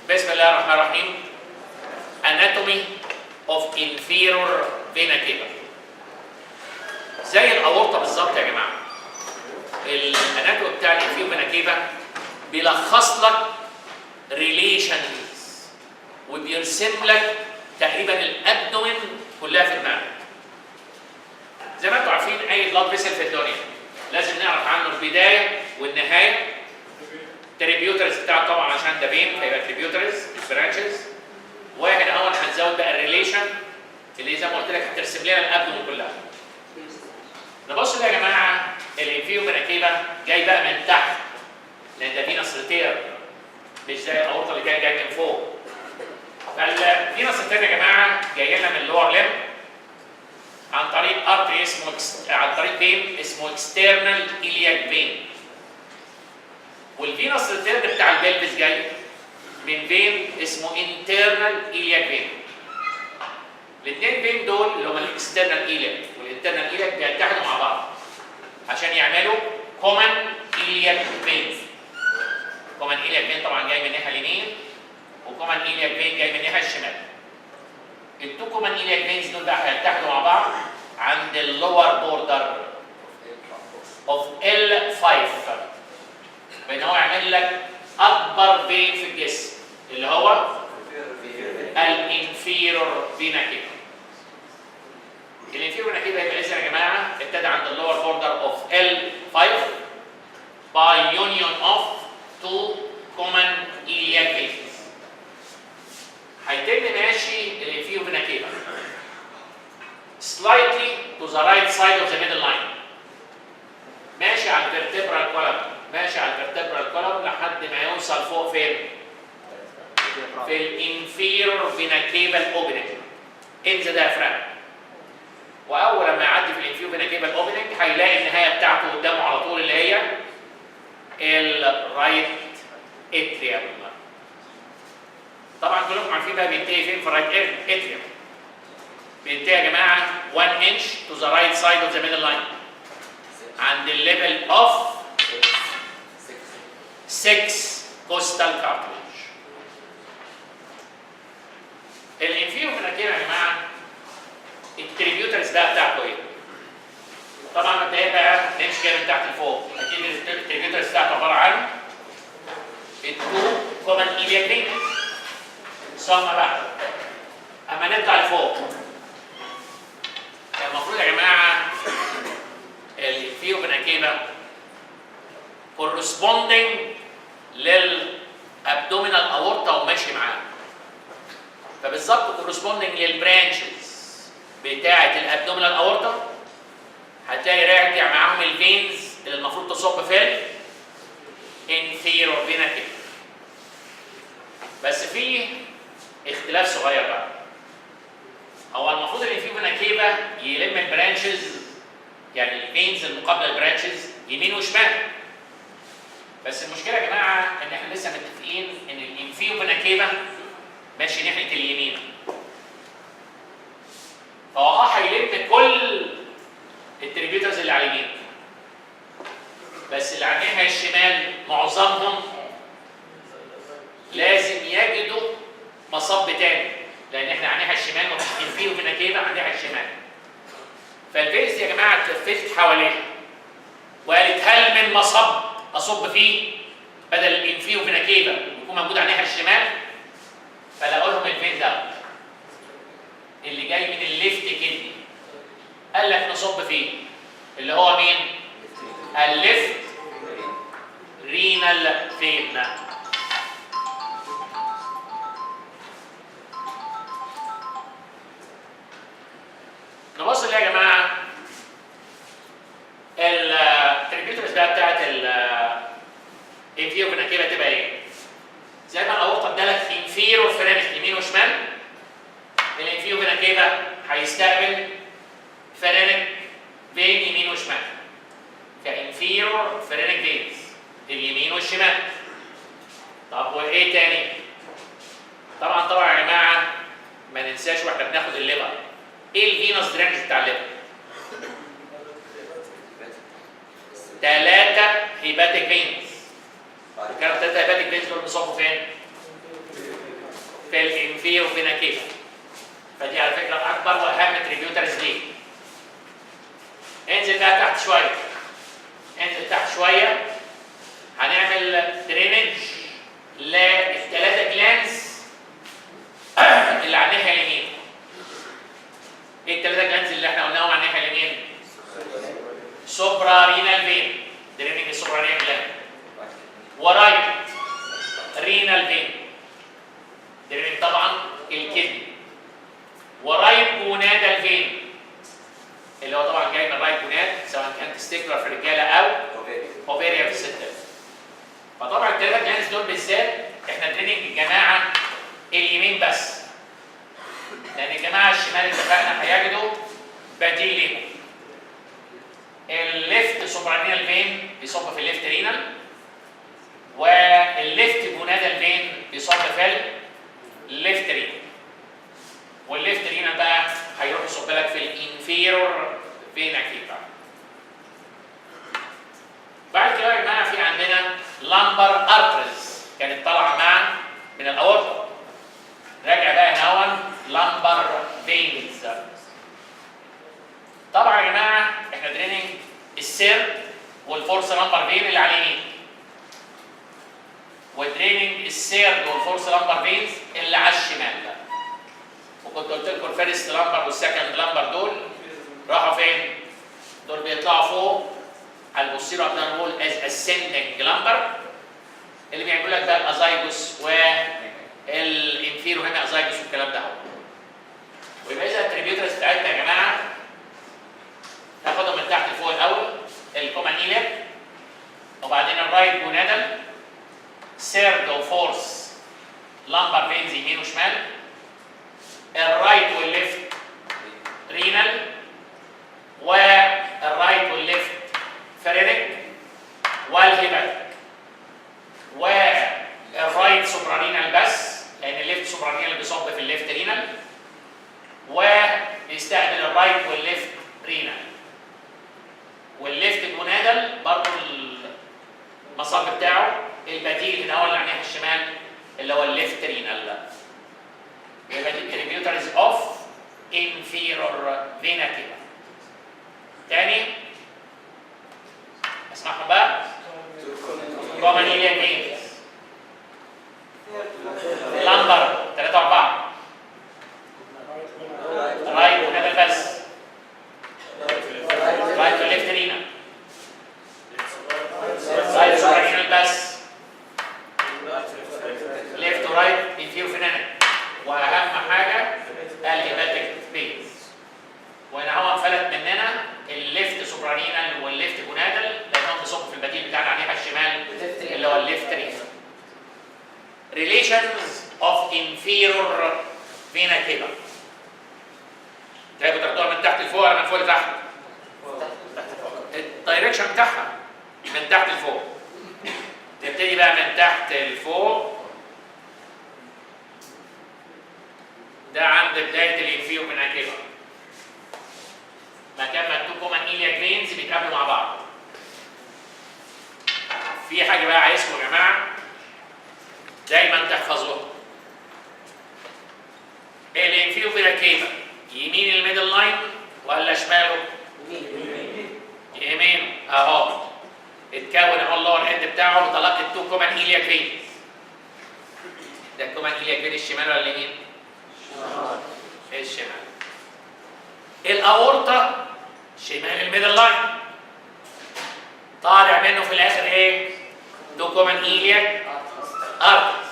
بسم الله الرحمن الرحيم. Anatomy of inferior vena cava. زي الاورطه بالظبط يا جماعه. الاناتومي بتاع الانفيريور فينا كيفا بيلخص لك ريليشنز وبيرسم لك تقريبا الابدومين كلها في دماغك. زي ما انتم عارفين اي بلاد فيسل في الدنيا لازم نعرف عنه البدايه والنهايه. التريبيوترز بتاعه طبعا عشان ده بين فيبقى تريبيوترز البرانشز. واحد اول هنزود بقى الريليشن اللي زي ما قلت لك هترسم لنا الابدومين كلها. نبص ده يا جماعه الانفيريور فينا كيفا جاي بقى من تحت لان ده فينس ريتير مش زي الاورطه اللي جاي من فوق. فالفينس ريتير يا جماعه جاي لنا من اللور ليم عن طريق ارتري اسمه عن طريق فين اسمه اكسترنال إلياك فين. والفينس ريتير بتاع البلفس جاي من فين اسمه انترنال إلياك فين. الاثنين فين دول اللي هم الاكسترنال إلياك والانترنال إلياك بيتحدوا مع بعض عشان يعملوا كومن إلياك فين. كومن إلياك فين طبعا جاي من الناحيه اليمين وكومن إلياك فين جاي من الناحيه الشمال. التو كومن إلياك فينز دول بقى هيتحدوا مع بعض عند اللور بوردر اوف L5 بان هو يعمل لك اكبر فين في الجسم اللي هو الانفيرور فينا كيفا. الانفيرور فينا كيفا يبقى اذا يا جماعه ابتدى عند اللور بوردر اوف L5 by union of two common iliac veins. هيتم ماشي الانفيرور فينا كيفا slightly to the right side of the middle line. ماشي على الفرتبرال كولم ماشي على الفرتبرال كولم لحد ما يوصل فوق فين؟ في الانفيرور فينا كيفا اوبننج in the diaphragm. واول ما يعدي في الانفيرور فينا كيفا اوبننج هيلاقي النهايه بتاعته قدامه على طول اللي هي الرايت اتريوم. طبعا كلكم عارفين بقى بينتهي فين في الرايت اتريوم. بينتهي يا جماعه 1 inch to the right side of the middle line عند الليفل اوف 6 كوستال كارتليج. الانفيريور فينا كيفا يا جماعه التريبيوترز بقى بتاعته ايه؟ طبعا مبدئيا بقى نمشي كده من تحت لفوق. اكيد التريبيوترز بتاعته عباره عن التو كومن إلياك فين ثم بقى اما نطلع لفوق المفروض يا جماعه الانفيريور فينا كيفا corresponding للابدومينال اورتا وماشي معاه. فبالظبط corresponding للبرانشز بتاعه الابدومينال اورتا هتلاقي راجع معاهم الفينز اللي المفروض تصب في الانفيريور فينا كيفا. بس في اختلاف صغير بقى. هو المفروض الانفيريور فينا كيفا يلم البرانشز يعني الفينز المقابله للبرانشز يمين وشمال. بس المشكله يا جماعه ان احنا لسه متفقين ان الانفيريور فينا كيفا ماشي ناحيه اليمين. فهو هيلم كل التريبيوترز اللي على اليمين. بس اللي على الناحيه الشمال معظمهم لازم يجدوا مصب تاني لان احنا على الناحيه الشمال مفيش انفيريور فينا كيفا على الناحيه الشمال. فالفيز دي يا جماعه اتلفت حواليها وقالت هل من مصب اصب فيه بدل الانفيريور فينا كيفا يكون موجود على الناحيه الشمال؟ فلقوا لهم الفين ده اللي جاي من الليفت كدني قال لك نصب فيه اللي هو مين؟ الليفت رينال فين. نبص اللي يا جماعه التريبيوترز بقى بتاعت الانفيريور فينا كيفا تبقى ايه؟ زي ما الاورطه ادالك انفيريور فرينك يمين وشمال الانفيريور فينا كيفا هيستقبل فرينك فين يمين وشمال كانفيريور فرينك فينز اليمين والشمال. طب وايه تاني؟ طبعا يا جماعه ما ننساش واحنا بناخد الليفر ايه الفينوس درينج بتاع الليفر؟ 3 هيباتيك فينز. كانوا 3 هيباتيك فينز دول بيصبوا فين؟ في الانفيرو فينا كيفا. فدي على فكره اكبر واهم تريبيوترز ليه. انزل بقى تحت شويه، انزل تحت شويه، هنعمل درينج للثلاثه جلانز اللي على الناحيه اليمين. ايه الثلاثه جلانز اللي احنا قلناهم على الناحيه اليمين؟ سوبرا رينال فين، درينج السوبرا رينال جلاند. ورايت رينال فين، درينج طبعا الكدني. ورايت جونادال فين، اللي هو طبعا جاي من رايت جوناد، سواء كان تستيكولار في الرجاله او اوفيريا في الستات. فطبعا الثلاثه جلانز دول بالذات احنا درينج الجماعه اليمين بس، لان الجماعه الشمال اتفقنا هيجدوا بديل ليهم. الليفت سوبرانيال فين بيصب في الليفت رينال، والليفت جونادال فين بيصب في الليفت رينال. والليفت رينال بقى هيروح يصب لك في الانفيرور فينا كيفا. بعد كده يا جماعه في عندنا لامبر ارترز كانت طالعه مع من الاورطه. راجع بقى هنا لامبر فينز. طبعا يا جماعه احنا دريننج السير والفورس لامبر فين اللي على اليمين، ودريننج السيرد والفورس لامبر فينز اللي على الشمال. وكنت قلت لكم الفيرست لامبر والسكند لامبر دول راحوا فين؟ دول بيطلعوا فوق على البوستيرو ابدان وول از اسندنج لامبر، اللي بيعملوا لك بقى الازايجوس والانفيرو هنا ازايجوس والكلام ده. ويبقى اذا التريبيوترز بتاعتنا يا جماعه ناخدهم من تحت لفوق الاول، الكومان ايليك، وبعدين الرايت جونادال، سيرد وفورس لامبر فينز يمين وشمال، الرايت والليفت رينال، والرايت والليفت فرينك والهيباتيك، والرايت سوبرانينال بس لان الليفت سوبرانينال بيصب في الليفت رينال، وبيستقبل الرايت والليفت رينال. والليفت جونادال برضه المصب بتاعه البديل هنا هو اللي على الناحيه الشمال اللي هو الليفت رينال. يبقى دي التريبيوتريز اوف انفيرور فينا كيفا. تاني اسمعهم بقى. كومان ايليك فينز، لامبر 3 4، رايت جونادال بس، رايت وليفت رينال، رايت سوبرانينال بس، ليفت ورايت انفيرو فينانك، واهم حاجه الهيباتيك فينز. وهنا هو انفلت مننا الليفت سوبرانينال والليفت جونادال لانهم بيصبوا في البديل بتاعنا على الناحيه الشمال اللي هو الليفت رينال. ريليشنز اوف انفيرور فينا كيفا. تلاقوا تاخدوها من تحت لفوق ولا من فوق لتحت؟ الدايركشن بتاعها من تحت لفوق. تبتدي بقى من تحت لفوق، ده عند بدايه الانفيرو فينا كيفا، مكان ما التو كومان ايليك فينز بيتقابلوا مع بعض. في حاجه بقى عايزكم يا جماعه دايما تحفظوها. الانفيرو فينا كيفا يمين الميدل لاين ولا شماله؟ يمينه اهو. اتكون اهو اللور اند بتاعه وطلقت التو كومان ايليك فينز. ده الكومان ايليك فين الشمال ولا اليمين؟ الشمال. الاورطه شمال الميدل لاين، طالع منه في الاخر ايه؟ تو كومان ايليك ارترز.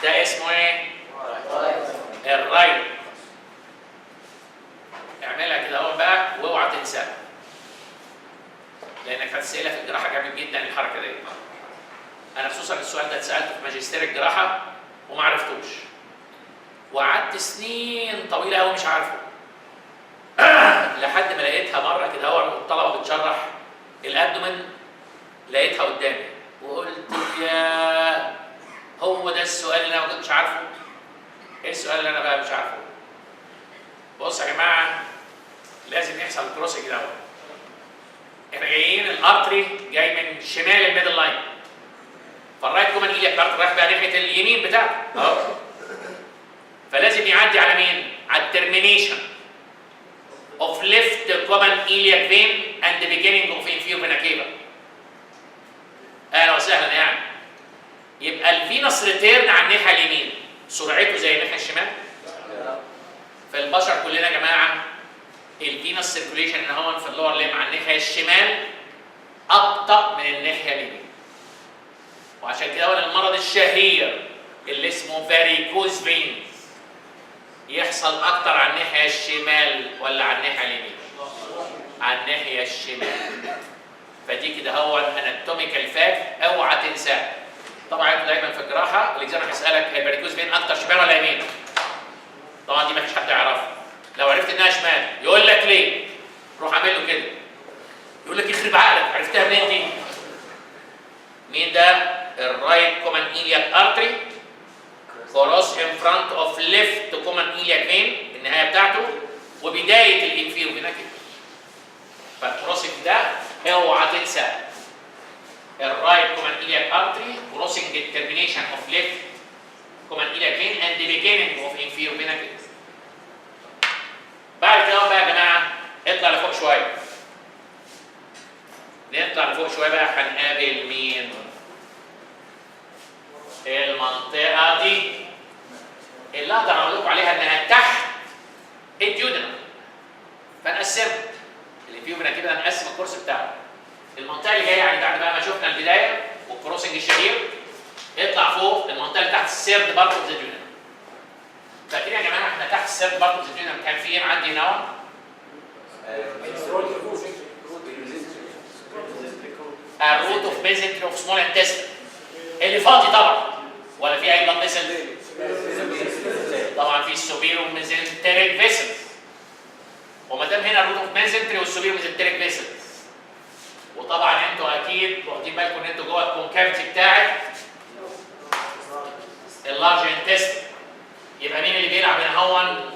ده اسمه ايه؟ الرايت. اعملها كده اهو بقى واوعى تنساها، لانك هتسالها في الجراحه جامد جدا الحركه دي. انا خصوصا السؤال ده اتسالته في ماجستير الجراحه وما عرفتوش، وقعدت سنين طويله قوي مش عارفه لحد ما لقيتها مره كده اهو الطلبه بتشرح الابدومن، لقيتها قدامي وقلت يا هو ده السؤال اللي انا ما كنتش عارفه. ايه السؤال اللي انا بقى مش عارفه؟ بص يا جماعه، لازم يحصل كروسنج كده اهو. احنا جايين الارتري جاي من شمال الميدل لاين، فالرايت كومان ايليك ارتري رايح بقى ناحيه اليمين بتاعته اهو. فلازم يعدي على مين؟ على الترمينيشن of left common iliac vein and the beginning of inferior vena cava. اهلا وسهلا يعني. يبقى الفينس ريتيرن على الناحيه اليمين سرعته زي الناحيه الشمال؟ في البشر كلنا يا جماعه الفينس سيركوليشن ان هو في اللور ليم على الناحيه الشمال ابطا من الناحيه اليمين. وعشان كده هو المرض الشهير اللي اسمه فاريكوز فينز يحصل اكتر على الناحيه الشمال ولا على الناحيه اليمين؟ على الناحيه الشمال. فدي كده هو الاناتوميكال فاكت اوعى تنساه. طبعا انت دايما في الجراحه الاكزامينر هيسالك هي الفاريكوز فين اكتر شمال ولا يمين؟ طبعا دي ما فيش حد يعرفها. لو عرفت انها شمال يقول لك ليه؟ روح اعمل له كده. يقول لك يخرب عقلك عرفتها منين دي؟ مين ده؟ الرايت كومن ايلياك ارتري كروس ان فرونت اوف ليفت كومن ايلياك فين النهايه بتاعته وبدايه الانفيرو فينا كده. فالكروسنج ده اوعى تنسى. الرايت كومن ايلياك ارتري كروسنج الترمينيشن اوف ليفت كومن ايلياك فين اند ذا بيجيننج اوف انفيرو فينا كده. بعد كده بقى يا جماعه اطلع لفوق شويه. نطلع لفوق شويه بقى هنقابل مين؟ المنطقه دي اللي اقدر اقول لكم عليها انها تحت الديودنم. فنقسمها اللي فيهم هنا كده هنقسم الكورس بتاعه. المنطقه اللي جايه يعني بعد بقى ما شفنا البدايه والكروسنج الشهير اطلع فوق المنطقه اللي تحت السيرد بارت اوف ذا ديودنم. فاكرين يا جماعه احنا تحت السيرد بارت اوف ذا ديودنم كان في ايه عندي هنا؟ الروت اوف ميزنتري اوف سمول انتستين اللي فاضي طبعا ولا في اي بلاد فيسل؟ طبعا في السوبيرو ميزنتريك فيسل. وما دام هنا الروت اوف ميزنتري والسوبيرو ميزنتريك فيسل وطبعا انتوا اكيد واخدين بالكم ان انتوا جوه الكونكافيتي بتاعت اللارج انتستين. يبقى مين اللي بيلعب هنا هون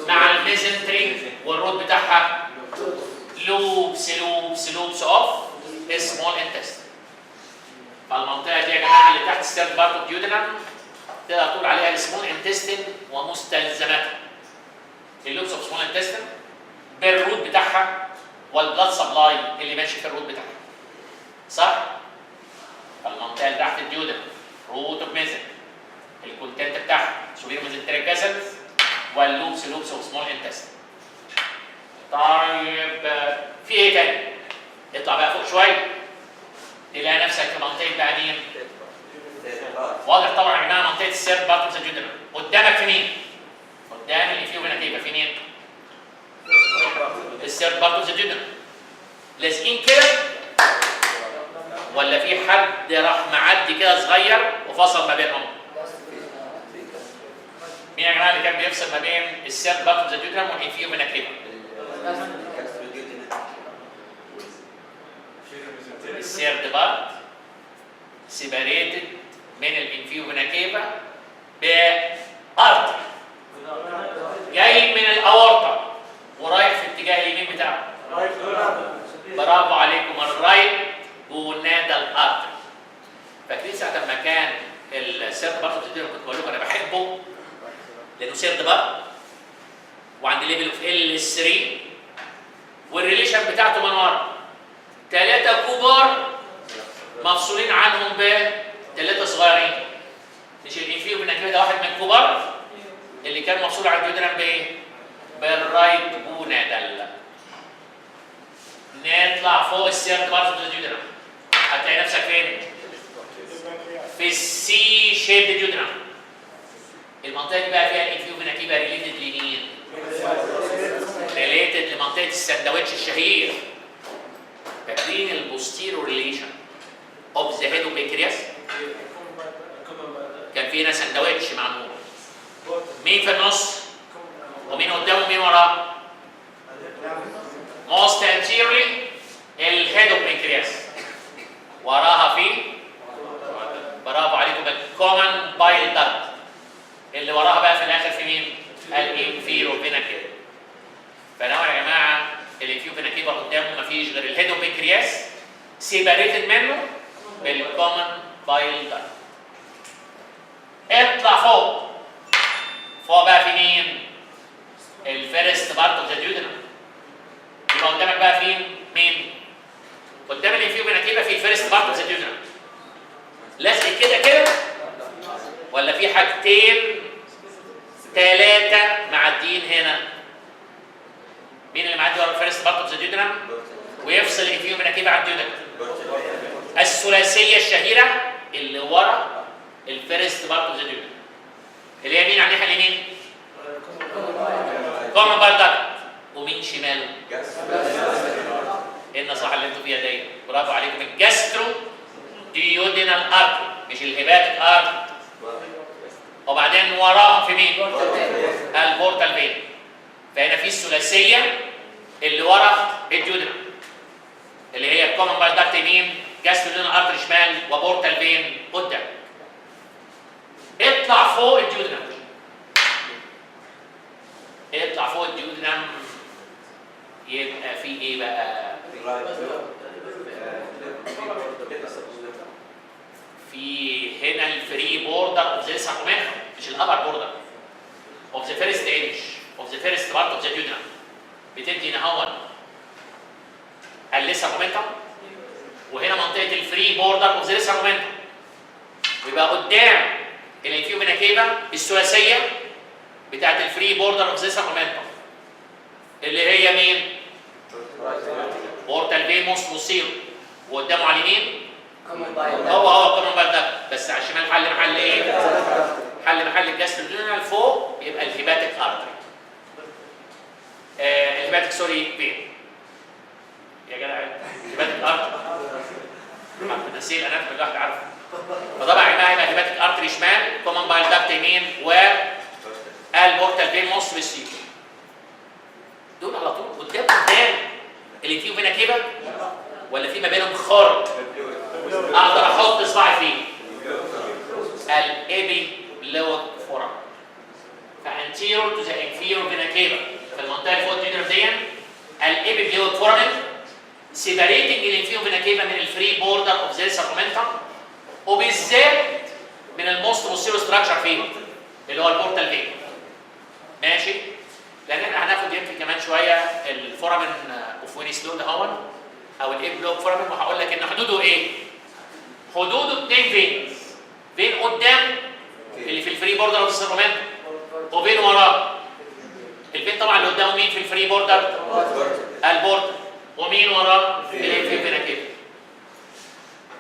مع الميزنتري والروت بتاعها؟ لوبس اوف سمول انتستين. فالمنطقه دي يا جماعه اللي تحت السيرد بارت اوف ديودنم تقدر تقول عليها السمول انتستين ومستلزماتها. اللوبس اوف سمول انتستين بالروت بتاعها والبلاد سبلاي اللي ماشي في الروت بتاعها. صح؟ فالمنطقه اللي تحت الديودنم روت اوف ميزن الكونتنت بتاعها سوبيرو ميزنتريك فيسلز واللوبس اوف سمول انتستين. طيب في ايه تاني؟ اطلع بقى فوق شويه تلاقي نفسك في منطقه بقى مين؟ واضح طبعا انها منطقه السيرد بارت اوف ذا ديودنم. قدامك في مين؟ قدام اللي فيه هنا كده في مين؟ السيرد بارت اوف ذا ديودنم. لازقين كده ولا في حد راح معدي كده صغير وفصل ما بينهم؟ مين يا جماعه اللي كان بيفصل ما بين السيرد بارت اوف ذا ديودنم والانفيرو فينا كده؟ السيرد بارت سيباريتد من الانفيرو فينا كيفا بارتري جاي من الاورطه ورايح في اتجاه اليمين بتاعه. برافو عليكم الرايت جونادال ارتري. فاكرين ساعه ما كان السيرد بارت كنت بقول لكم انا بحبه لانه سيرد بارت وعند ليفل اوف ال3 والريليشن بتاعته من ورا 3 كبار مفصولين عنهم ب3 صغيرين. مش الانفيرو فينا كيفا ده واحد من الكبار اللي كان مفصول على الديودنم بايه؟ بالرايت جونادال. نطلع فوق السيرد بارت اوف الديودنم هتلاقي نفسك فين؟ في السي شيب ديودنم. المنطقه دي بقى فيها الانفيرو فينا كيفا ريليتد لمين؟ ريليتد لمنطقه الساندوتش الشهير. فاكرين البوستيرو ريليشن اوف ذا هيد وبنكرياس؟ كان في هنا ساندوتش معمول. مين في النص؟ ومين قدامه ومين وراه؟ موست انتيرلي الهيد وبنكرياس. وراها في برافو عليكم الكومن بايل داكت. اللي وراها بقى في الاخر في مين؟ الانفيرو فينا كيفا. فنوع يا جماعه الانفيرو فينا كيفا قدامه مفيش غير الهيد وبنكرياس سيباريتد منه بالكومن بايل داكت. اطلع فوق فوق بقى في مين؟ الفيرست بارت اوف ذا ديودنم. يبقى قدامك بقى فين؟ مين؟ قدام الانفيريور فينا كيفا في الفيرست بارت اوف ذا ديودنم. لازق كده كده ولا في حاجتين ثلاثة معديين هنا؟ مين اللي معدي ورا الفيرست بارت اوف ذا ديودنم ويفصل الانفيريور فينا كيفا عن الديودنم؟ الثلاثية الشهيرة اللي ورا الفيرست بارت اوف ذا ديودنم، اللي هي مين على الناحية اليمين؟ كومن بايل. ومين شماله؟ ايه النصيحة اللي انتوا فيها دي؟ برافو عليكم، الجاسترو ديودينال ارتري مش الهيباتيك ارتري. وبعدين وراهم في مين؟ البورتال فين. فهنا في الثلاثية اللي ورا الديودينال اللي هي الكومن بايل داكت يمين، جاسترو ديودينال ارتري شمال، وبورتال فين قدام. اطلع فوق الديودينال. اطلع فوق الديودينم يبقى في ايه بقى؟ في هنا الفري بوردر اوف ذا ساكومنتم، مش الابر بوردر اوف ذا فيرست ايدج اوف ذا فيرست بارت اوف ذا ديودينم. بتدي نهون الليساكومنتم، وهنا منطقه الفري بوردر اوف ذا ساكومنتم، ويبقى قدام الانفيريور فينا كيفا الثلاثيه بتاعت الفري بوردر اوف ذا ساكومنتم اللي هي مين؟ بورتال فين موست بوسيرو، وقدامه على اليمين هو كومن بايل ده، بس على الشمال محل ايه؟ محل الجاسترو ديودينال. فوق يبقى الهيباتيك ارتري، الهيباتيك سوري فين يا جدع؟ الهيباتيك ارتري نسيل اناتومي الواحد عارفه. فطبعا هنا هيبقى الهيباتيك ارتري شمال، كومن بايل داكت يمين، و البورتال فين موست بوسيرو. دول على طول قدام اللي فيهم هنا كده ولا في ما بينهم خرم اقدر احط صباعي فيه؟ الابي لوك فورم. فانتيرور تو ذا انفيرور فينا كيفا في المنطقه اللي فوق الديودنم دي الابي لوك فورم سيبريتنج الانفيرور فينا كيفا من الفري بوردر اوف ذا ساكومنتم، وبالذات من الموست بوستيرو ستراكشر فيه اللي هو البورتال فين. ماشي؟ لان احنا هناخد يمكن كمان شويه الفورامين اوف وينسلو ده هون او الاي بلوك فورامين، وهقول لك ان حدوده ايه؟ حدوده اثنين فين. فين قدام اللي في الفري بوردر اوف الساكومنتم، وفين وراه. الفين طبعا اللي قدامه مين في الفري بوردر؟ البوردر. ومين وراه؟ الانفيريور فينا كيفا.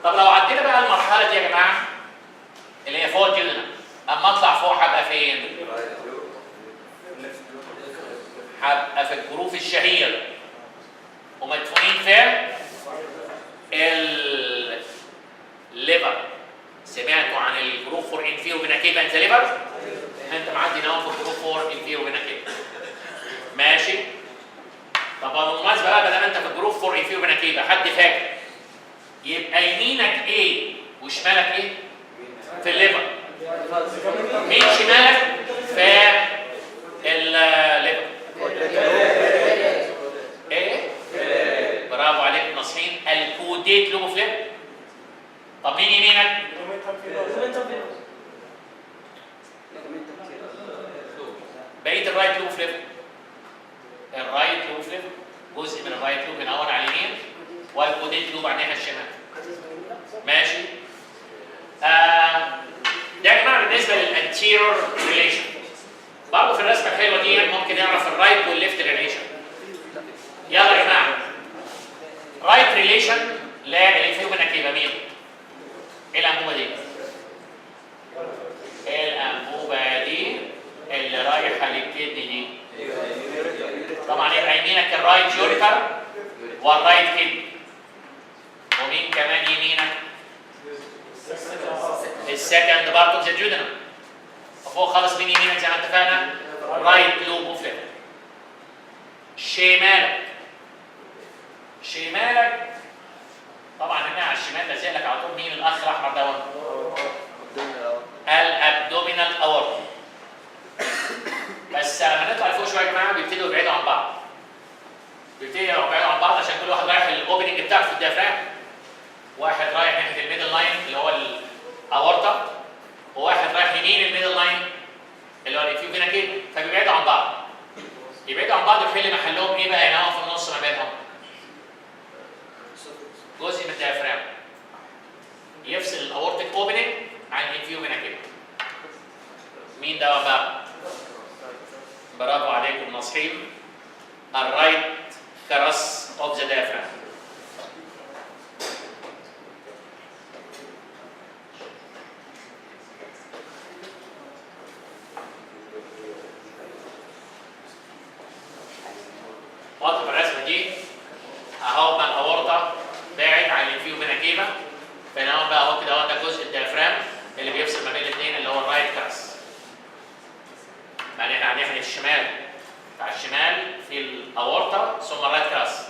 طب لو عدينا بقى المرحله دي يا جماعه اللي هي فوق الديودنم، اما اطلع فوق هبقى فين؟ هبقى في الجروف الشهير ومدفونين في الليفر. سمعتوا عن الجروف فور انفيريور فينا كيفا ان ذا ليفر؟ انت معدي نوم في الجروف فور انفيريور فينا كيفا. ماشي؟ طب بالمناسبه بقى، ما دام انت في الجروف فور انفيريور فينا كيفا، حد فاكر يبقى يمينك ايه وشمالك ايه؟ في الليفر. مين شمالك؟ في الليفر. ايه؟ برافو عليك ناصحين، الكوديت لوب فليب. طب مين يمينك؟ بقيه الرايت لوب فليب. الرايت لوب فليب جزء من الرايت لوب هنا على اليمين، والكوديت لوب على الناحيه الشمال. ماشي؟ ده يا جماعه بالنسبه للانتيرور ريليشن. برضه في الرسمه الحلوه دي ممكن نعرف الرايت والليفت ريليشن. يلا يا جماعه، رايت ريليشن للانفيريور فينا كيفا مين؟ ايه الانبوبه دي؟ الانبوبه دي اللي رايحه للكدني دي. طبعا يبقى يمينك الرايت يوريتر والرايت كدني. ومين كمان يمينك؟ السكند بارت اوف ذا ديودنم. فوق خالص مين يمينك زي ما اتفقنا؟ رايت لوب اوف ليفت. شمالك طبعا هنا على الشمال لازق لك على طول مين؟ الاخ الاحمر ده؟ الابدومينال اورتا. بس لما نطلع لفوق شويه يا جماعه بيبتدوا يبعدوا عن بعض. عشان كل واحد رايح للاوبننج بتاعته في الديافرام. واحد رايح ناحيه الميدل لاين اللي هو الاورتا، وواحد رايح يمين الميدل لاين اللي هو الانفيو فينا كده، فبيبعدوا عن بعض. يبعدوا عن بعض ويحل محلهم ايه بقى هنا في النص ما بينهم؟ جزء من الديافرام يفصل الاورتيك اوبننج عن الانفيو فينا كده. مين ده بقى؟ برافو عليكم ناصحين، الرايت كراس اوف ذا ديافرام. واضح في الرسمه دي اهو بقى الاورطه باعد عن الانفيو فينا كيفا، فهنا اهو بقى اهو كده اهو ده جزء الديافرام اللي بيفصل ما بين الاثنين اللي هو الرايت كراس. بعدين احنا على الناحيه الشمال، على الشمال في الاورطه ثم الرايت كراس.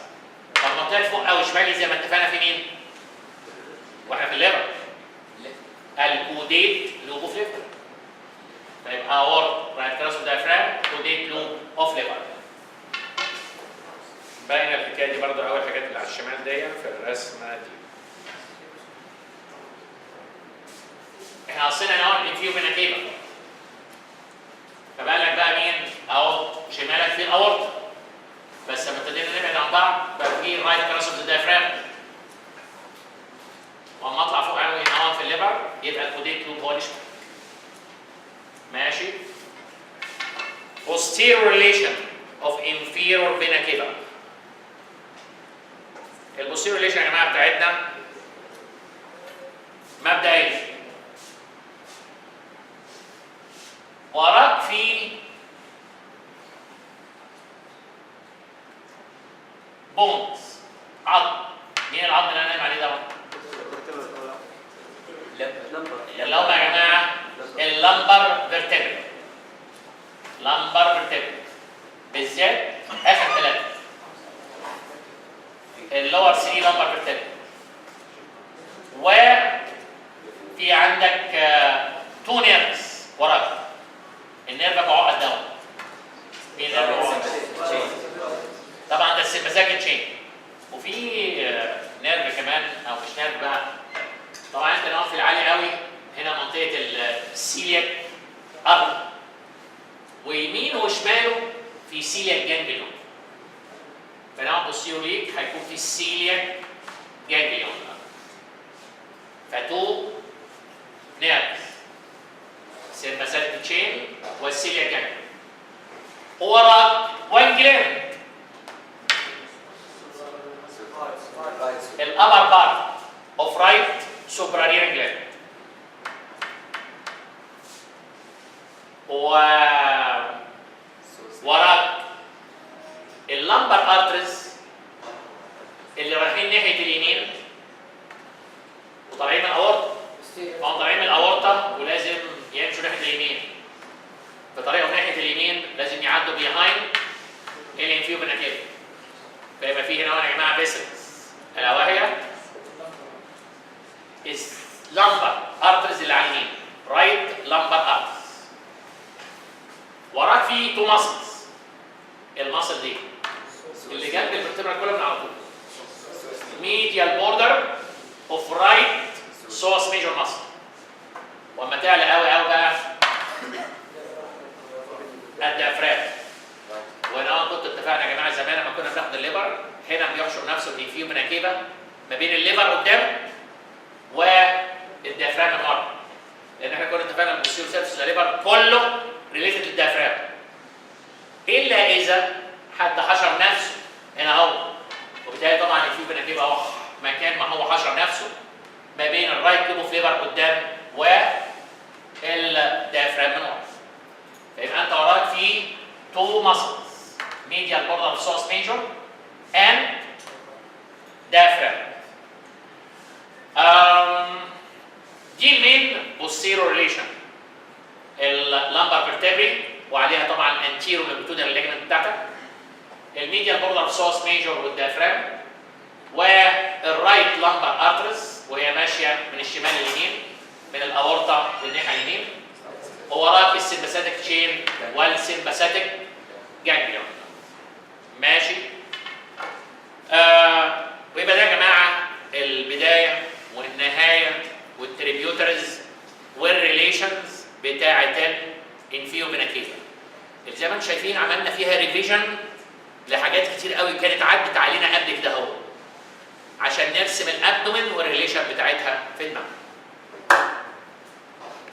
طب المنطقه فوق قوي شمالي زي ما اتفقنا في مين؟ واحنا في الليفر الكوديت لوب اوف ليفر. فيبقى اورط رايت كراس وديافرام كوديت لوب اوف ليفر. باينه الحكايه دي برضه اول حاجات اللي على الشمال دي في الرسمه دي. احنا قصينا هنا اهو الانفيو فينا كيفا. فبقى لك بقى مين؟ اهو شمالك في الاورطه. بس لما ابتدينا نبعد عن بعض بقى في رايت كراس اوف ذا ديافرام. واما اطلع فوق قوي هنا اهو في الليفر يبقى الكوديت لوب هو اللي شمال. ماشي؟ posterior relation of inferior vena cava. البوستيريور ريليشن يا جماعه بتاعتنا مبدئيا وراك في بونز عظم. مين العظم اللي انا نايم عليه ده؟ اللي هم يا جماعه اللمبر فيرتبري. لمبر فيرتبري بالذات اخر ثلاثه. اللور 3 لمبر فيرتبري. وفي عندك 2 نيرفز وراك. النيرف بعقد دم. في نيرف بعقد. طبعا ده السمباثيك تشين. وفي نيرف كمان او مش نيرف بقى. طبعا انت نقف في العالي قوي هنا منطقه السيلياك ارض. ويمين وشماله في سيلياك جانجليون. فنقعد بصيروا ليك هيكون في السيلياك جانجليون. فتو نيرفز سيرفاسيك تشين والسيلياك جانجليون. وراك وين جلاند الابر بارت اوف رايت سوبراريان جلاند. وراك اللمبر ارترز اللي رايحين ناحيه اليمين وطالعين من الاورطه. فهم طالعين من الاورطه ولازم يمشوا ناحيه اليمين. في طريقهم ناحيه اليمين لازم يعدوا بيهايند الانفيو فينا كيفا. فيبقى في هنا يا جماعه فيسلز الا وهي لمبر ارترز اللي على اليمين رايت لمبر ارترز. وراك في 2 ماسلز. الماسل دي اللي جنب الفرتبرال كولوم على طول medial border of right psoas major muscle. واما تعلى قوي قوي بقى الديافرام. وانا كنت اتفقنا يا جماعه زمان لما كنا بناخد الليفر هنا بيحشر نفسه الانفيو فينا كيفا ما بين الليفر قدام والديافرام من ورا. لان احنا كنا اتفقنا ان البوستيريور سيرفيس الليفر كله ريليتد للديافرام الا اذا حد حشر نفسه هنا اهو. وبالتالي طبعا الانفيو فينا كيفا اهو مكان ما هو حشر نفسه ما بين الرايت لوب اوف ليفر قدام والديافرام من ورا. فيبقى انت وراك في 2 muscles medial border of psoas major and diaphragm. دي المين posterior relation اللمبر فيرتبري وعليها طبعا الانتيرو لونجيتودينال ليجمنت بتاعتك. الميديال بوردر اوف psoas major والديافرام والرايت لمبر ارترز وهي ماشيه من الشمال لليمين من الاورطه للناحيه اليمين. ووراك السمباثيك تشين والسمباثيك جانجليون. ماشي؟ ويبقى ده يا جماعه البدايه والنهايه والتريبيوترز والريليشنز بتاعه الانفيو فينا انتم شايفين عملنا فيها ريفيجن لحاجات كتير قوي كانت عدت علينا قبل كده اهو، عشان نرسم الابدومين والريليشن بتاعتها في دماغنا.